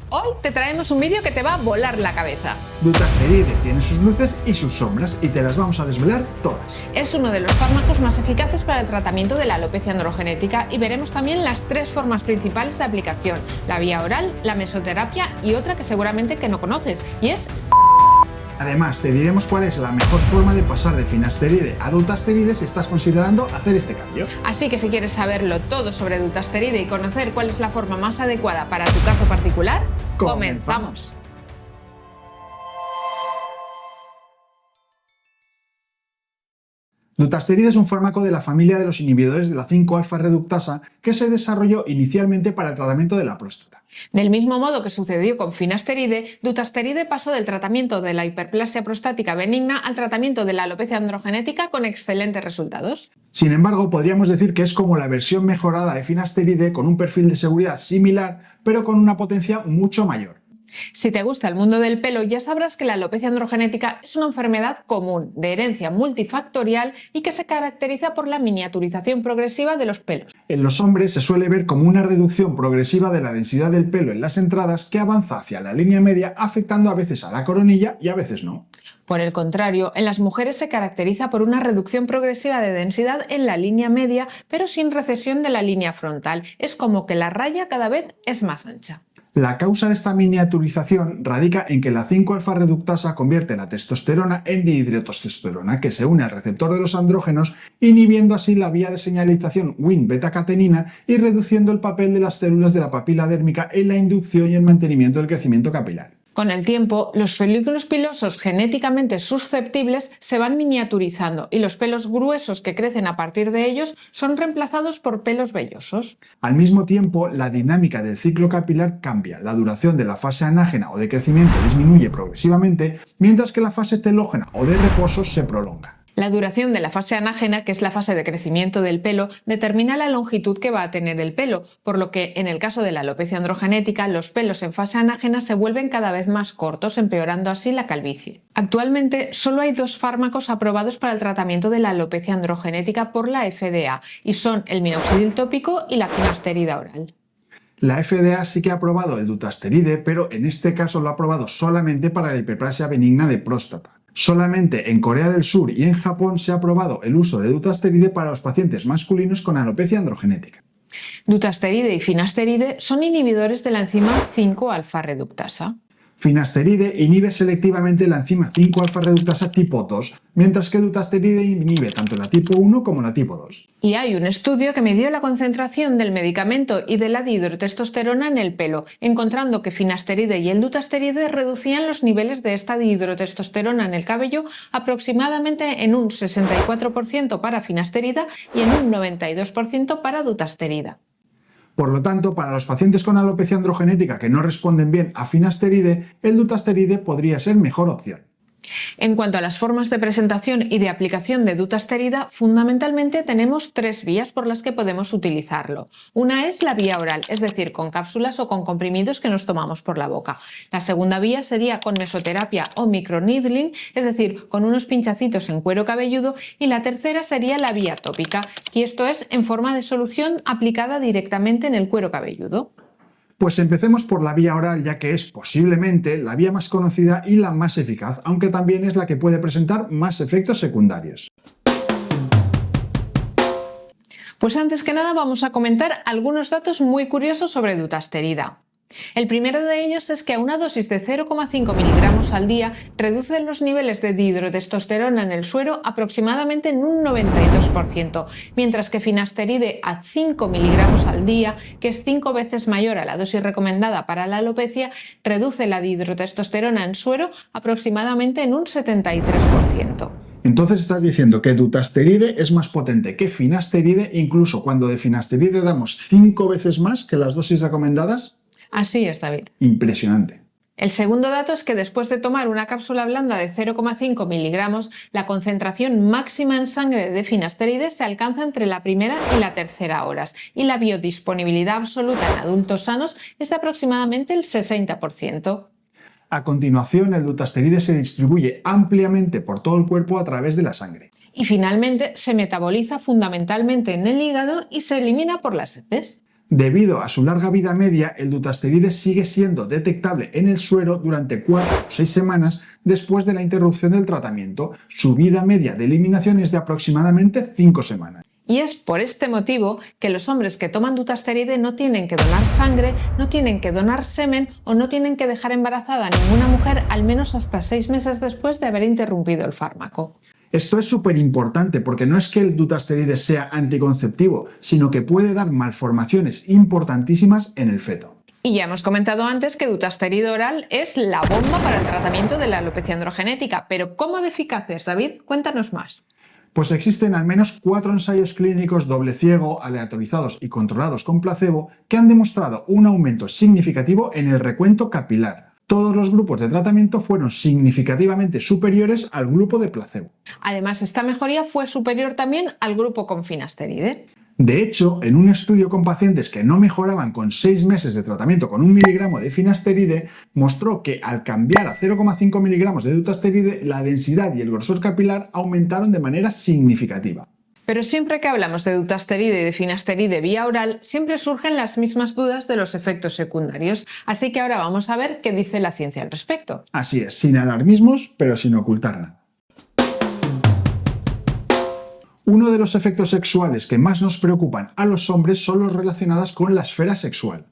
Hoy te traemos un vídeo que te va a volar la cabeza. Dutasteride tiene sus luces y sus sombras y te las vamos a desvelar todas. Es uno de los fármacos más eficaces para el tratamiento de la alopecia androgenética y veremos también las tres formas principales de aplicación: la vía oral, la mesoterapia y otra que seguramente que no conoces, y es... Además, te diremos cuál es la mejor forma de pasar de finasteride a dutasteride si estás considerando hacer este cambio. Así que si quieres saberlo todo sobre dutasteride y conocer cuál es la forma más adecuada para tu caso particular, ¡comenzamos! Dutasteride es un fármaco de la familia de los inhibidores de la 5-alfa reductasa que se desarrolló inicialmente para el tratamiento de la próstata. Del mismo modo que sucedió con finasteride, dutasteride pasó del tratamiento de la hiperplasia prostática benigna al tratamiento de la alopecia androgenética con excelentes resultados. Sin embargo, podríamos decir que es como la versión mejorada de finasteride con un perfil de seguridad similar, pero con una potencia mucho mayor. Si te gusta el mundo del pelo, ya sabrás que la alopecia androgenética es una enfermedad común, de herencia multifactorial y que se caracteriza por la miniaturización progresiva de los pelos. En los hombres se suele ver como una reducción progresiva de la densidad del pelo en las entradas que avanza hacia la línea media, afectando a veces a la coronilla y a veces no. Por el contrario, en las mujeres se caracteriza por una reducción progresiva de densidad en la línea media, pero sin recesión de la línea frontal. Es como que la raya cada vez es más ancha. La causa de esta miniaturización radica en que la 5-alfa reductasa convierte la testosterona en dihidrotestosterona, que se une al receptor de los andrógenos, inhibiendo así la vía de señalización Wnt-beta-catenina y reduciendo el papel de las células de la papila dérmica en la inducción y el mantenimiento del crecimiento capilar. Con el tiempo, los folículos pilosos genéticamente susceptibles se van miniaturizando y los pelos gruesos que crecen a partir de ellos son reemplazados por pelos vellosos. Al mismo tiempo, la dinámica del ciclo capilar cambia. La duración de la fase anágena o de crecimiento disminuye progresivamente, mientras que la fase telógena o de reposo se prolonga. La duración de la fase anágena, que es la fase de crecimiento del pelo, determina la longitud que va a tener el pelo, por lo que en el caso de la alopecia androgenética, los pelos en fase anágena se vuelven cada vez más cortos, empeorando así la calvicie. Actualmente solo hay dos fármacos aprobados para el tratamiento de la alopecia androgenética por la FDA, y son el minoxidil tópico y la finasterida oral. La FDA sí que ha aprobado el dutasteride, pero en este caso lo ha aprobado solamente para la hiperplasia benigna de próstata. Solamente en Corea del Sur y en Japón se ha aprobado el uso de dutasteride para los pacientes masculinos con alopecia androgenética. Dutasteride y finasteride son inhibidores de la enzima 5-alfa reductasa. Finasteride inhibe selectivamente la enzima 5-alfa reductasa tipo 2, mientras que dutasteride inhibe tanto la tipo 1 como la tipo 2. Y hay un estudio que midió la concentración del medicamento y de la dihidrotestosterona en el pelo, encontrando que finasteride y el dutasteride reducían los niveles de esta dihidrotestosterona en el cabello aproximadamente en un 64% para finasterida y en un 92% para dutasterida. Por lo tanto, para los pacientes con alopecia androgenética que no responden bien a finasteride, el dutasteride podría ser mejor opción. En cuanto a las formas de presentación y de aplicación de dutasterida, fundamentalmente tenemos tres vías por las que podemos utilizarlo. Una es la vía oral, es decir, con cápsulas o con comprimidos que nos tomamos por la boca. La segunda vía sería con mesoterapia o microneedling, es decir, con unos pinchacitos en cuero cabelludo. Y la tercera sería la vía tópica, y esto es en forma de solución aplicada directamente en el cuero cabelludo. Pues empecemos por la vía oral, ya que es posiblemente la vía más conocida y la más eficaz, aunque también es la que puede presentar más efectos secundarios. Pues antes que nada vamos a comentar algunos datos muy curiosos sobre dutasterida. El primero de ellos es que a una dosis de 0,5 miligramos al día reduce los niveles de dihidrotestosterona en el suero aproximadamente en un 92%, mientras que finasteride a 5 miligramos al día, que es 5 veces mayor a la dosis recomendada para la alopecia, reduce la dihidrotestosterona en suero aproximadamente en un 73%. Entonces estás diciendo que dutasteride es más potente que finasteride, incluso cuando de finasteride damos 5 veces más que las dosis recomendadas. Así es, David. Impresionante. El segundo dato es que después de tomar una cápsula blanda de 0,5 miligramos, la concentración máxima en sangre de finasteride se alcanza entre la primera y la tercera horas, y la biodisponibilidad absoluta en adultos sanos es de aproximadamente el 60%. A continuación, el dutasteride se distribuye ampliamente por todo el cuerpo a través de la sangre. Y finalmente se metaboliza fundamentalmente en el hígado y se elimina por las heces. Debido a su larga vida media, el dutasteride sigue siendo detectable en el suero durante 4 o 6 semanas después de la interrupción del tratamiento. Su vida media de eliminación es de aproximadamente 5 semanas. Y es por este motivo que los hombres que toman dutasteride no tienen que donar sangre, no tienen que donar semen o no tienen que dejar embarazada a ninguna mujer al menos hasta 6 meses después de haber interrumpido el fármaco. Esto es súper importante porque no es que el dutasteride sea anticonceptivo, sino que puede dar malformaciones importantísimas en el feto. Y ya hemos comentado antes que dutasteride oral es la bomba para el tratamiento de la alopecia androgenética, pero ¿cómo de eficaz es, David? Cuéntanos más. Pues existen al menos 4 ensayos clínicos doble ciego, aleatorizados y controlados con placebo que han demostrado un aumento significativo en el recuento capilar. Todos los grupos de tratamiento fueron significativamente superiores al grupo de placebo. Además, esta mejoría fue superior también al grupo con finasteride. De hecho, en un estudio con pacientes que no mejoraban con 6 meses de tratamiento con 1 miligramo de finasteride, mostró que al cambiar a 0,5 miligramos de dutasteride, la densidad y el grosor capilar aumentaron de manera significativa. Pero siempre que hablamos de dutasteride y de finasteride vía oral, siempre surgen las mismas dudas de los efectos secundarios. Así que ahora vamos a ver qué dice la ciencia al respecto. Así es, sin alarmismos, pero sin ocultar nada. Uno de los efectos sexuales que más nos preocupan a los hombres son los relacionados con la esfera sexual.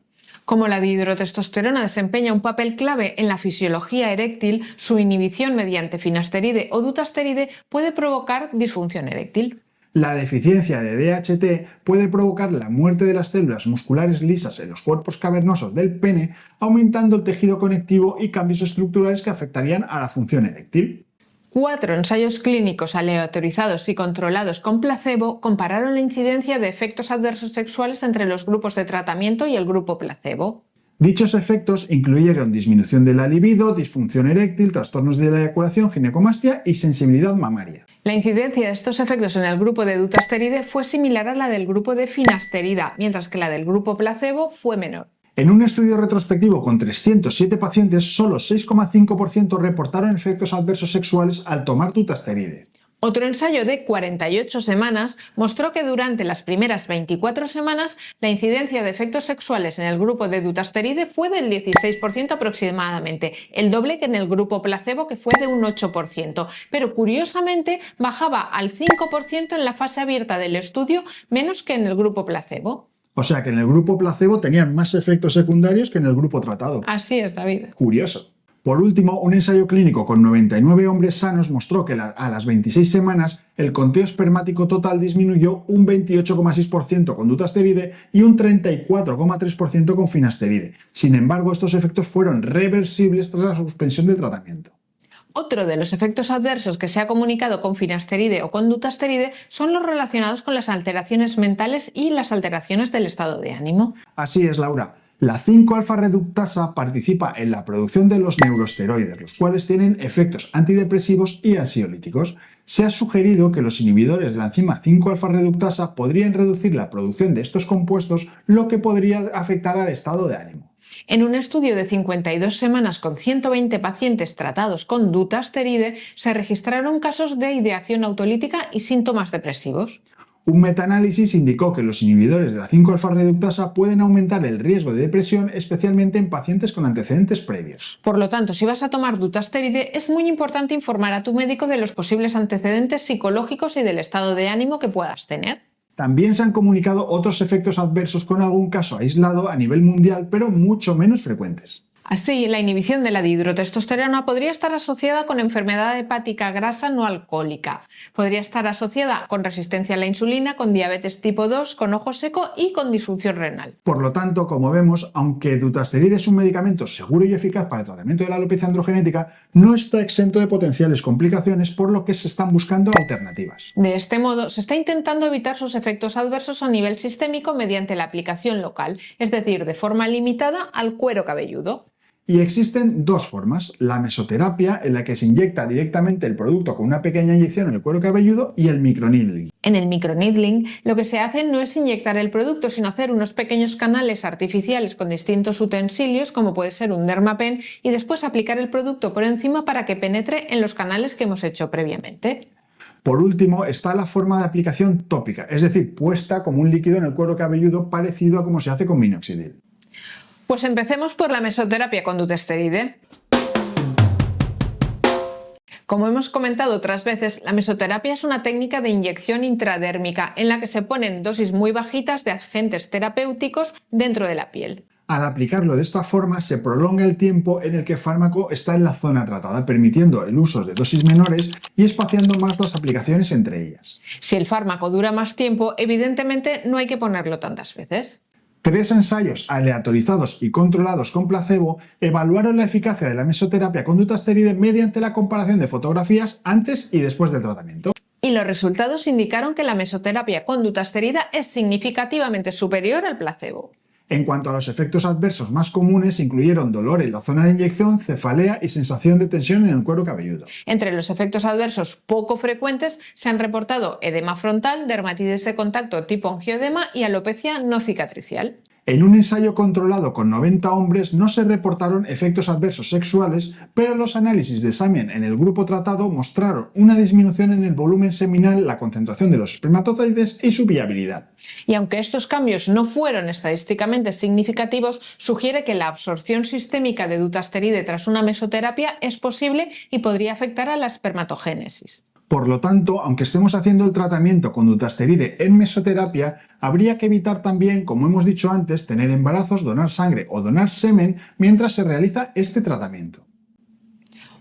Como la dihidrotestosterona desempeña un papel clave en la fisiología eréctil, su inhibición mediante finasteride o dutasteride puede provocar disfunción eréctil. La deficiencia de DHT puede provocar la muerte de las células musculares lisas en los cuerpos cavernosos del pene, aumentando el tejido conectivo y cambios estructurales que afectarían a la función eréctil. 4 ensayos clínicos aleatorizados y controlados con placebo compararon la incidencia de efectos adversos sexuales entre los grupos de tratamiento y el grupo placebo. Dichos efectos incluyeron disminución de la libido, disfunción eréctil, trastornos de la eyaculación, ginecomastia y sensibilidad mamaria. La incidencia de estos efectos en el grupo de dutasteride fue similar a la del grupo de finasterida, mientras que la del grupo placebo fue menor. En un estudio retrospectivo con 307 pacientes, solo 6,5% reportaron efectos adversos sexuales al tomar dutasteride. Otro ensayo de 48 semanas mostró que durante las primeras 24 semanas la incidencia de efectos sexuales en el grupo de dutasteride fue del 16% aproximadamente, el doble que en el grupo placebo, que fue de un 8%, pero curiosamente bajaba al 5% en la fase abierta del estudio, menos que en el grupo placebo. O sea que en el grupo placebo tenían más efectos secundarios que en el grupo tratado. Así es, David. Curioso. Por último, un ensayo clínico con 99 hombres sanos mostró que a las 26 semanas el conteo espermático total disminuyó un 28,6% con dutasteride y un 34,3% con finasteride. Sin embargo, estos efectos fueron reversibles tras la suspensión del tratamiento. Otro de los efectos adversos que se ha comunicado con finasteride o con dutasteride son los relacionados con las alteraciones mentales y las alteraciones del estado de ánimo. Así es, Laura. La 5-alfa-reductasa participa en la producción de los neuroesteroides, los cuales tienen efectos antidepresivos y ansiolíticos. Se ha sugerido que los inhibidores de la enzima 5-alfa-reductasa podrían reducir la producción de estos compuestos, lo que podría afectar al estado de ánimo. En un estudio de 52 semanas con 120 pacientes tratados con dutasteride, se registraron casos de ideación autolítica y síntomas depresivos. Un metaanálisis indicó que los inhibidores de la 5-alfa-reductasa pueden aumentar el riesgo de depresión, especialmente en pacientes con antecedentes previos. Por lo tanto, si vas a tomar dutasteride, es muy importante informar a tu médico de los posibles antecedentes psicológicos y del estado de ánimo que puedas tener. También se han comunicado otros efectos adversos con algún caso aislado a nivel mundial, pero mucho menos frecuentes. Así, la inhibición de la dihidrotestosterona podría estar asociada con enfermedad hepática grasa no alcohólica. Podría estar asociada con resistencia a la insulina, con diabetes tipo 2, con ojo seco y con disfunción renal. Por lo tanto, como vemos, aunque dutasteride es un medicamento seguro y eficaz para el tratamiento de la alopecia androgenética, no está exento de potenciales complicaciones, por lo que se están buscando alternativas. De este modo, se está intentando evitar sus efectos adversos a nivel sistémico mediante la aplicación local, es decir, de forma limitada al cuero cabelludo. Y existen dos formas, la mesoterapia, en la que se inyecta directamente el producto con una pequeña inyección en el cuero cabelludo, y el microneedling. En el microneedling, lo que se hace no es inyectar el producto, sino hacer unos pequeños canales artificiales con distintos utensilios, como puede ser un dermapen, y después aplicar el producto por encima para que penetre en los canales que hemos hecho previamente. Por último, está la forma de aplicación tópica, es decir, puesta como un líquido en el cuero cabelludo parecido a como se hace con minoxidil. Pues empecemos por la mesoterapia con dutasteride. Como hemos comentado otras veces, la mesoterapia es una técnica de inyección intradérmica en la que se ponen dosis muy bajitas de agentes terapéuticos dentro de la piel. Al aplicarlo de esta forma se prolonga el tiempo en el que el fármaco está en la zona tratada, permitiendo el uso de dosis menores y espaciando más las aplicaciones entre ellas. Si el fármaco dura más tiempo, evidentemente no hay que ponerlo tantas veces. 3 ensayos aleatorizados y controlados con placebo evaluaron la eficacia de la mesoterapia con dutasteride mediante la comparación de fotografías antes y después del tratamiento. Y los resultados indicaron que la mesoterapia con dutasterida es significativamente superior al placebo. En cuanto a los efectos adversos más comunes, incluyeron dolor en la zona de inyección, cefalea y sensación de tensión en el cuero cabelludo. Entre los efectos adversos poco frecuentes se han reportado edema frontal, dermatitis de contacto tipo angioedema y alopecia no cicatricial. En un ensayo controlado con 90 hombres no se reportaron efectos adversos sexuales, pero los análisis de semen en el grupo tratado mostraron una disminución en el volumen seminal, la concentración de los espermatozoides y su viabilidad. Y aunque estos cambios no fueron estadísticamente significativos, sugiere que la absorción sistémica de dutasteride tras una mesoterapia es posible y podría afectar a la espermatogénesis. Por lo tanto, aunque estemos haciendo el tratamiento con dutasteride en mesoterapia, habría que evitar también, como hemos dicho antes, tener embarazos, donar sangre o donar semen mientras se realiza este tratamiento.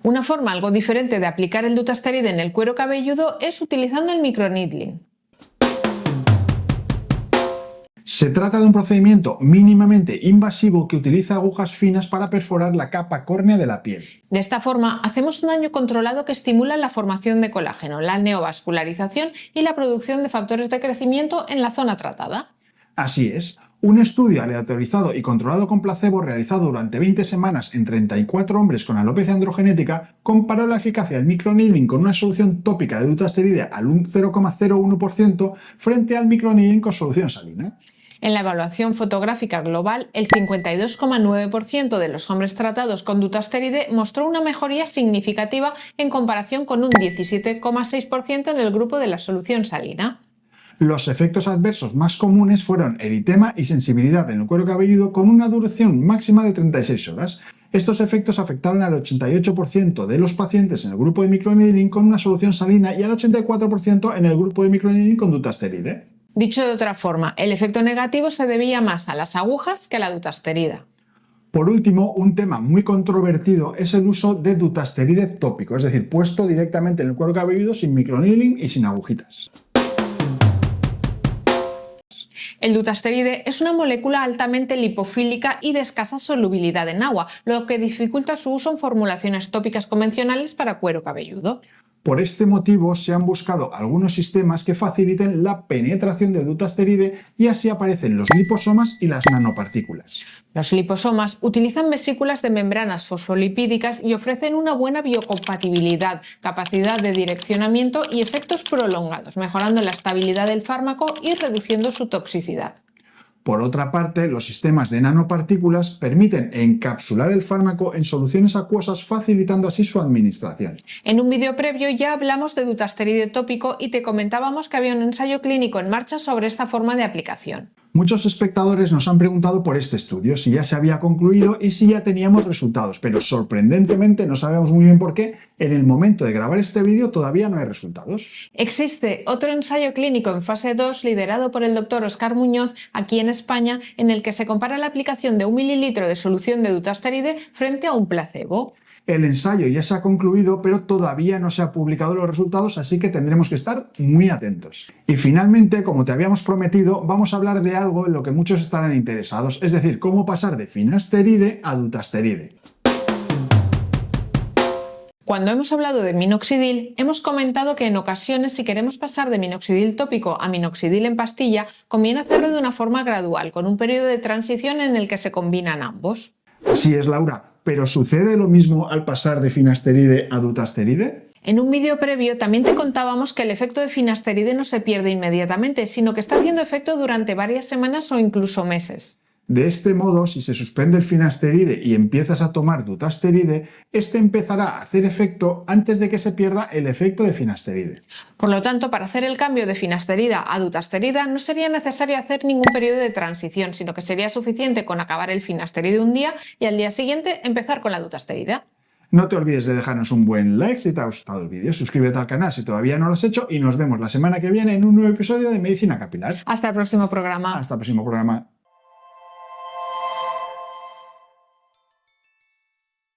Una forma algo diferente de aplicar el dutasteride en el cuero cabelludo es utilizando el microneedling. Se trata de un procedimiento mínimamente invasivo que utiliza agujas finas para perforar la capa córnea de la piel. De esta forma, hacemos un daño controlado que estimula la formación de colágeno, la neovascularización y la producción de factores de crecimiento en la zona tratada. Así es. Un estudio aleatorizado y controlado con placebo realizado durante 20 semanas en 34 hombres con alopecia androgenética comparó la eficacia del microneedling con una solución tópica de dutasteride al 0,01% frente al microneedling con solución salina. En la evaluación fotográfica global, el 52,9% de los hombres tratados con dutasteride mostró una mejoría significativa en comparación con un 17,6% en el grupo de la solución salina. Los efectos adversos más comunes fueron eritema y sensibilidad en el cuero cabelludo con una duración máxima de 36 horas. Estos efectos afectaron al 88% de los pacientes en el grupo de microneedling con una solución salina y al 84% en el grupo de microneedling con dutasteride. Dicho de otra forma, el efecto negativo se debía más a las agujas que a la dutasterida. Por último, un tema muy controvertido es el uso de dutasteride tópico, es decir, puesto directamente en el cuero cabelludo sin microneedling y sin agujitas. El dutasteride es una molécula altamente lipofílica y de escasa solubilidad en agua, lo que dificulta su uso en formulaciones tópicas convencionales para cuero cabelludo. Por este motivo se han buscado algunos sistemas que faciliten la penetración del dutasteride y así aparecen los liposomas y las nanopartículas. Los liposomas utilizan vesículas de membranas fosfolipídicas y ofrecen una buena biocompatibilidad, capacidad de direccionamiento y efectos prolongados, mejorando la estabilidad del fármaco y reduciendo su toxicidad. Por otra parte, los sistemas de nanopartículas permiten encapsular el fármaco en soluciones acuosas, facilitando así su administración. En un vídeo previo ya hablamos de dutasteride tópico y te comentábamos que había un ensayo clínico en marcha sobre esta forma de aplicación. Muchos espectadores nos han preguntado por este estudio, si ya se había concluido y si ya teníamos resultados, pero sorprendentemente, no sabemos muy bien por qué, en el momento de grabar este vídeo todavía no hay resultados. Existe otro ensayo clínico en fase 2 liderado por el doctor Óscar Muñoz aquí en España, en el que se compara la aplicación de 1 mililitro de solución de dutasteride frente a un placebo. El ensayo ya se ha concluido, pero todavía no se han publicado los resultados, así que tendremos que estar muy atentos. Y finalmente, como te habíamos prometido, vamos a hablar de algo en lo que muchos estarán interesados, es decir, cómo pasar de finasteride a dutasteride. Cuando hemos hablado de minoxidil, hemos comentado que en ocasiones si queremos pasar de minoxidil tópico a minoxidil en pastilla, conviene hacerlo de una forma gradual, con un periodo de transición en el que se combinan ambos. Así es, Laura. ¿Pero sucede lo mismo al pasar de finasteride a dutasteride? En un vídeo previo también te contábamos que el efecto de finasteride no se pierde inmediatamente, sino que está haciendo efecto durante varias semanas o incluso meses. De este modo, si se suspende el finasteride y empiezas a tomar dutasteride, este empezará a hacer efecto antes de que se pierda el efecto de finasteride. Por lo tanto, para hacer el cambio de finasterida a dutasterida no sería necesario hacer ningún periodo de transición, sino que sería suficiente con acabar el finasteride un día y al día siguiente empezar con la dutasterida. No te olvides de dejarnos un buen like si te ha gustado el vídeo, suscríbete al canal si todavía no lo has hecho y nos vemos la semana que viene en un nuevo episodio de Medicina Capilar. Hasta el próximo programa. Hasta el próximo programa.